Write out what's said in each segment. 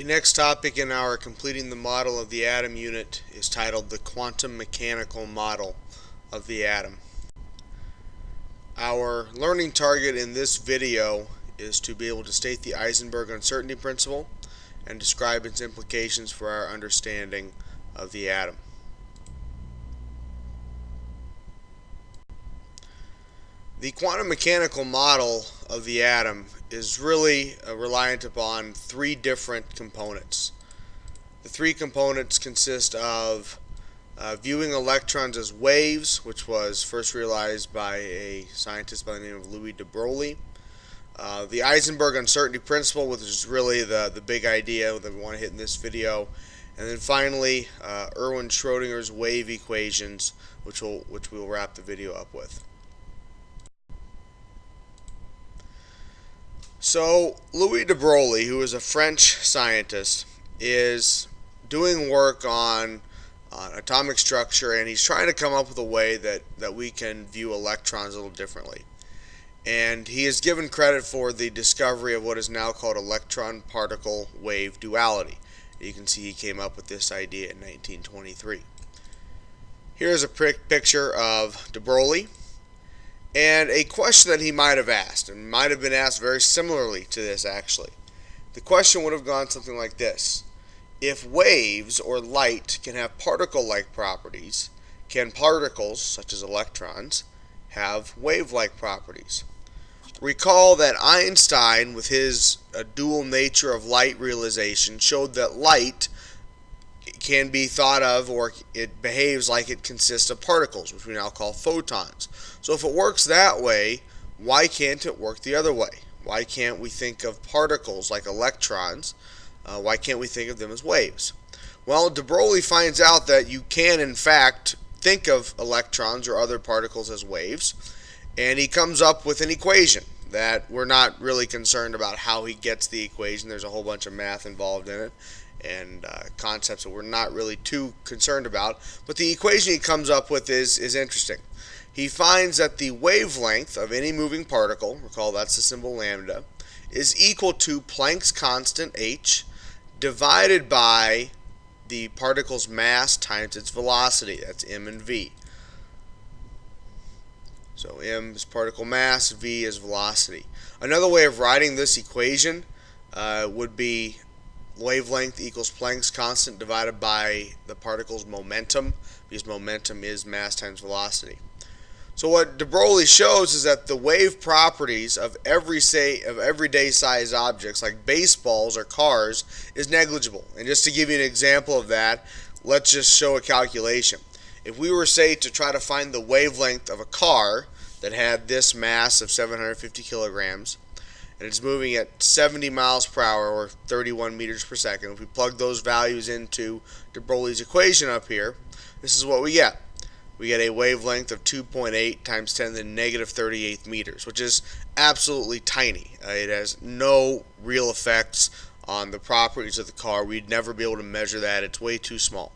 The next topic in our completing the model of the atom unit is titled the quantum mechanical model of the atom. Our learning target in this video is to be able to state the Heisenberg uncertainty principle and describe its implications for our understanding of the atom. The quantum mechanical model of the atom is really reliant upon three different components. The three components consist of viewing electrons as waves, which was first realized by a scientist by the name of de Broglie. The Heisenberg uncertainty principle, which is really the big idea that we want to hit in this video. And then finally, Erwin Schrödinger's wave equations, which we'll wrap the video up with. So, de Broglie, who is a French scientist, is doing work on atomic structure, and he's trying to come up with a way that we can view electrons a little differently. And he is given credit for the discovery of what is now called electron-particle wave duality. You can see he came up with this idea in 1923. Here's a picture of de Broglie. And a question that he might have asked, and might have been asked very similarly to this actually. The question would have gone something like this. If waves or light can have particle-like properties, can particles, such as electrons, have wave-like properties? Recall that Einstein, with his dual nature of light realization, showed that light can be thought of, or it behaves like it consists of particles, which we now call photons. So if it works that way, why can't it work the other way? Why can't we think of particles like electrons? Why can't we think of them as waves? Well, de Broglie finds out that you can in fact think of electrons or other particles as waves, and he comes up with an equation that we're not really concerned about how he gets the equation. There's a whole bunch of math involved in it and concepts that we're not really too concerned about, but the equation he comes up with is interesting. He finds that the wavelength of any moving particle, recall that's the symbol lambda, is equal to Planck's constant h divided by the particle's mass times its velocity. That's m and v. So m is particle mass, v is velocity. Another way of writing this equation would be wavelength equals Planck's constant divided by the particle's momentum, because momentum is mass times velocity. So what de Broglie shows is that the wave properties of everyday size objects like baseballs or cars is negligible. And just to give you an example of that, let's just show a calculation. If we were, say, to try to find the wavelength of a car that had this mass of 750 kilograms, and it's moving at 70 miles per hour or 31 meters per second, if we plug those values into de Broglie's equation up here, this is what we get. We get a wavelength of 2.8 times 10 to the negative 38 meters, which is absolutely tiny. It has no real effects on the properties of the car. We'd never be able to measure that. It's way too small.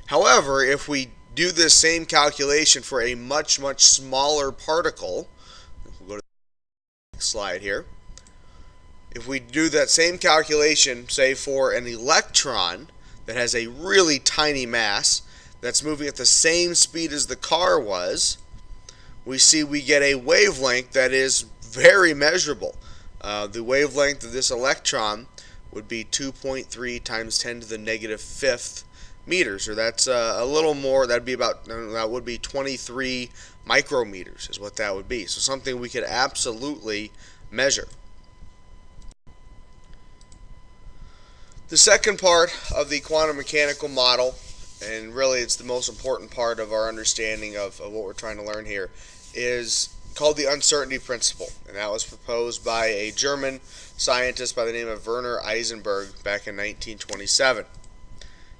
However, if we do this same calculation for a much smaller particle, we'll go to the next slide here. If we do that same calculation, say for an electron that has a really tiny mass, that's moving at the same speed as the car was, we see we get a wavelength that is very measurable. The wavelength of this electron would be 2.3 times 10 to the negative fifth meters, or that's a little more. That would be 23 micrometers is what that would be. So something we could absolutely measure. The second part of the quantum mechanical model, and really it's the most important part of our understanding of what we're trying to learn here, is called the uncertainty principle. And that was proposed by a German scientist by the name of Werner Heisenberg back in 1927.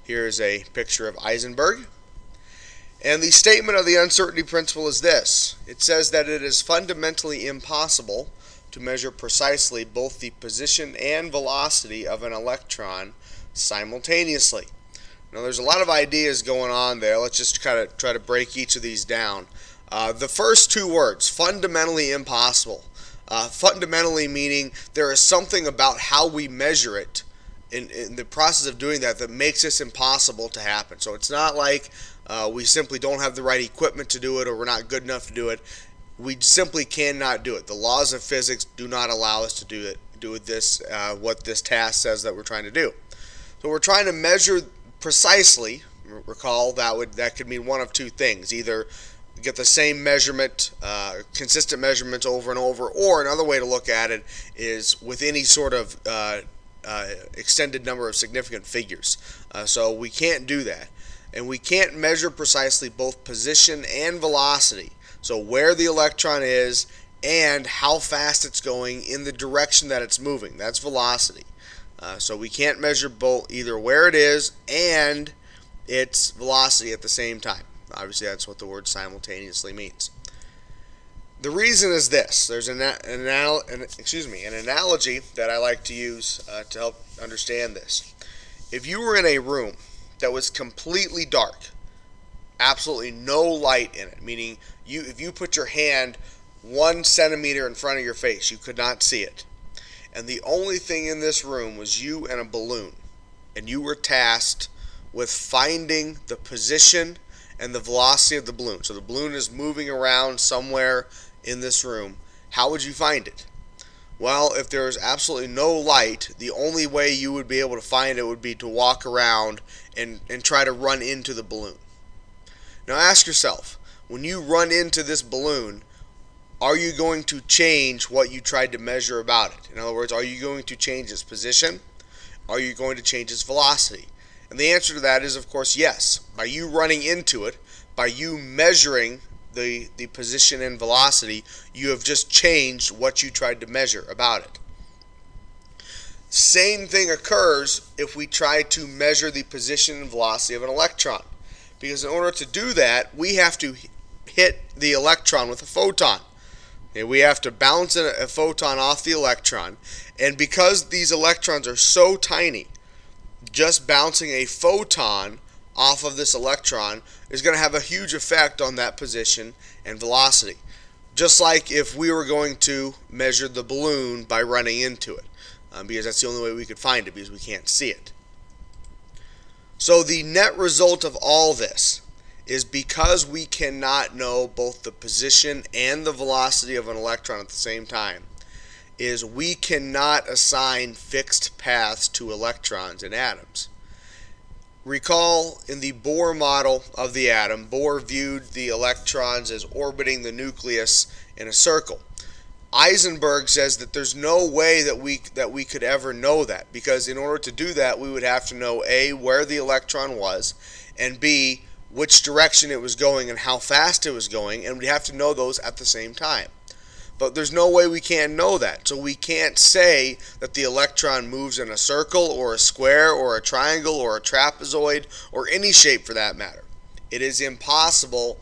Here's a picture of Heisenberg. And the statement of the uncertainty principle is this. It says that it is fundamentally impossible to measure precisely both the position and velocity of an electron simultaneously. Now there's a lot of ideas going on there. Let's just kind of try to break each of these down. The first two words, fundamentally impossible. Fundamentally meaning there is something about how we measure it in the process of doing that makes this impossible to happen. So it's not like we simply don't have the right equipment to do it, or we're not good enough to do it. We simply cannot do it. The laws of physics do not allow us to do it. What this task says that we're trying to do. So we're trying to measure precisely. Recall that could mean one of two things: either get the same measurement, consistent measurements over and over, or another way to look at it is with any sort of extended number of significant figures. So we can't do that, and we can't measure precisely both position and velocity. So where the electron is and how fast it's going in the direction that it's moving. That's velocity. So we can't measure both, either where it is and its velocity at the same time. Obviously, that's what the word simultaneously means. The reason is this. There's an analogy that I like to use to help understand this. If you were in a room that was completely dark, absolutely no light in it, meaning if you put your hand 1 centimeter in front of your face, you could not see it, and the only thing in this room was you and a balloon, and you were tasked with finding the position and the velocity of the balloon. So the balloon is moving around somewhere in this room. How would you find it? Well, if there's absolutely no light, the only way you would be able to find it would be to walk around and try to run into the balloon. Now ask yourself, when you run into this balloon, are you going to change what you tried to measure about it? In other words, are you going to change its position? Are you going to change its velocity? And the answer to that is, of course, yes. By you running into it, by you measuring the position and velocity, you have just changed what you tried to measure about it. Same thing occurs if we try to measure the position and velocity of an electron. Because in order to do that, we have to hit the electron with a photon. We have to bounce a photon off the electron, and because these electrons are so tiny, just bouncing a photon off of this electron is going to have a huge effect on that position and velocity. Just like if we were going to measure the balloon by running into it, because that's the only way we could find it, because we can't see it. So the net result of all this is, because we cannot know both the position and the velocity of an electron at the same time, is we cannot assign fixed paths to electrons in atoms. Recall in the Bohr model of the atom, Bohr viewed the electrons as orbiting the nucleus in a circle. Heisenberg says that there's no way that we could ever know that, because in order to do that, we would have to know A, where the electron was, and B, which direction it was going and how fast it was going, and we'd have to know those at the same time. But there's no way we can know that, so we can't say that the electron moves in a circle or a square or a triangle or a trapezoid or any shape for that matter. It is impossible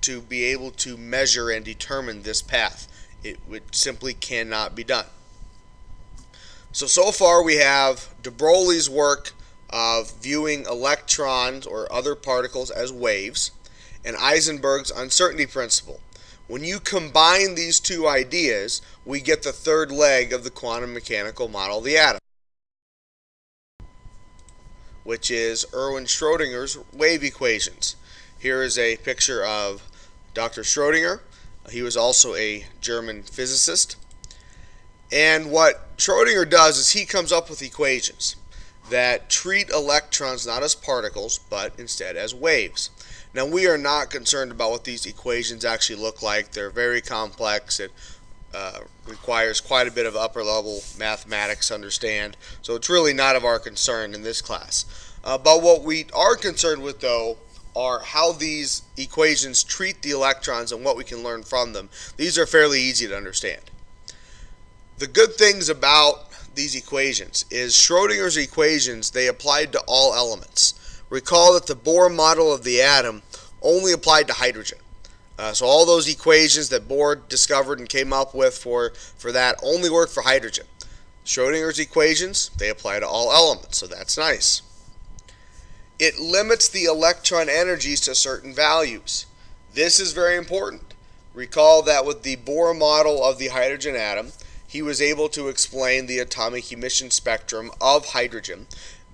to be able to measure and determine this path. It simply cannot be done. So far we have de Broglie's work of viewing electrons or other particles as waves, and Heisenberg's uncertainty principle. When you combine these two ideas, we get the third leg of the quantum mechanical model of the atom, which is Erwin Schrödinger's wave equations. Here is a picture of Dr. Schrödinger. He was also a German physicist. And what Schrödinger does is he comes up with equations that treat electrons not as particles, but instead as waves. Now, we are not concerned about what these equations actually look like. They're very complex. It requires quite a bit of upper level mathematics to understand. So it's really not of our concern in this class. But what we are concerned with, though, are how these equations treat the electrons and what we can learn from them. These are fairly easy to understand. The good things about these equations is Schrödinger's equations, they applied to all elements. Recall that the Bohr model of the atom only applied to hydrogen. So all those equations that Bohr discovered and came up with for that only work for hydrogen. Schrödinger's equations, they apply to all elements, so that's nice. It limits the electron energies to certain values. This is very important. Recall that with the Bohr model of the hydrogen atom, he was able to explain the atomic emission spectrum of hydrogen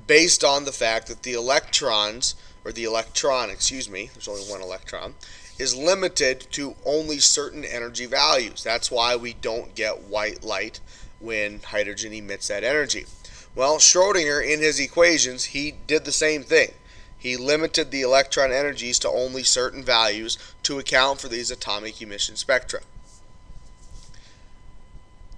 based on the fact that the electrons, or the electron, excuse me, there's only one electron, is limited to only certain energy values. That's why we don't get white light when hydrogen emits that energy. Well, Schrodinger, in his equations, he did the same thing. He limited the electron energies to only certain values to account for these atomic emission spectra.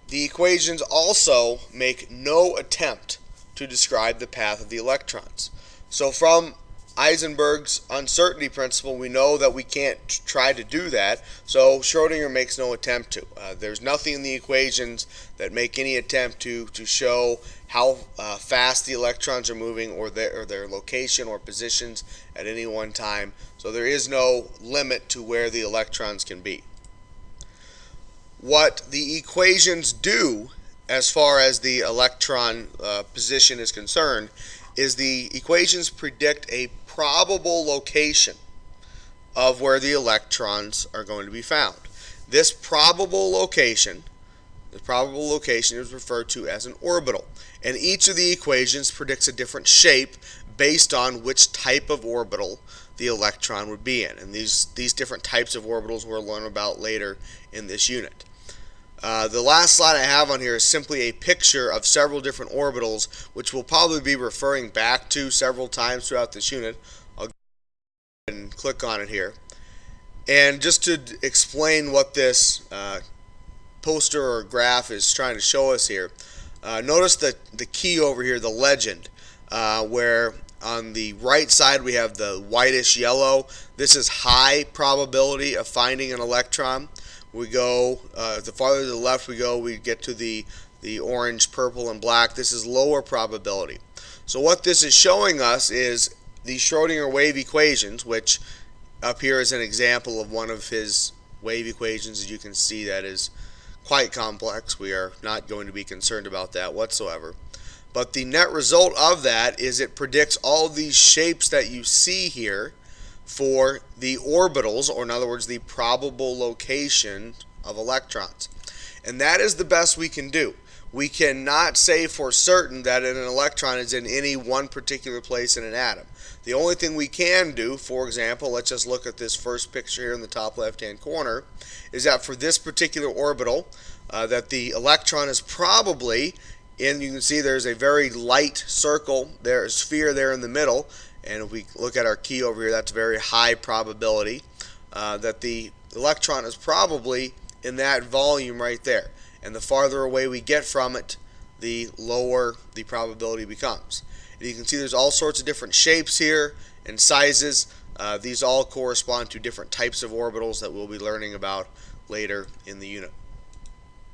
The equations also make no attempt to describe the path of the electrons. So from Heisenberg's uncertainty principle, we know that we can't try to do that, so Schrodinger makes no attempt to. There's nothing in the equations that make any attempt to show how fast the electrons are moving or their location or positions at any one time, so there is no limit to where the electrons can be. What the equations do as far as the electron position is concerned is the equations predict a probable location of where the electrons are going to be found. This probable location is referred to as an orbital, and each of the equations predicts a different shape based on which type of orbital the electron would be in. And these different types of orbitals we'll learn about later in this unit. The last slide I have on here is simply a picture of several different orbitals, which we'll probably be referring back to several times throughout this unit. I'll go ahead and click on it here. And just to explain what this poster or graph is trying to show us here, notice the key over here, the legend, where on the right side we have the whitish yellow. This is high probability of finding an electron. We go, the farther to the left we go, we get to the orange, purple, and black. This is lower probability. So what this is showing us is the Schrodinger wave equations, which up here is an example of one of his wave equations. As you can see, that is quite complex. We are not going to be concerned about that whatsoever. But the net result of that is it predicts all these shapes that you see here for the orbitals, or in other words, the probable location of electrons. And that is the best we can do. We cannot say for certain that an electron is in any one particular place in an atom. The only thing we can do, for example, let's just look at this first picture here in the top left-hand corner, is that for this particular orbital, that the electron is probably in, you can see there's a very light circle there, a sphere there in the middle. And if we look at our key over here, that's very high probability that the electron is probably in that volume right there. And the farther away we get from it, the lower the probability becomes. And you can see there's all sorts of different shapes here and sizes. These all correspond to different types of orbitals that we'll be learning about later in the unit.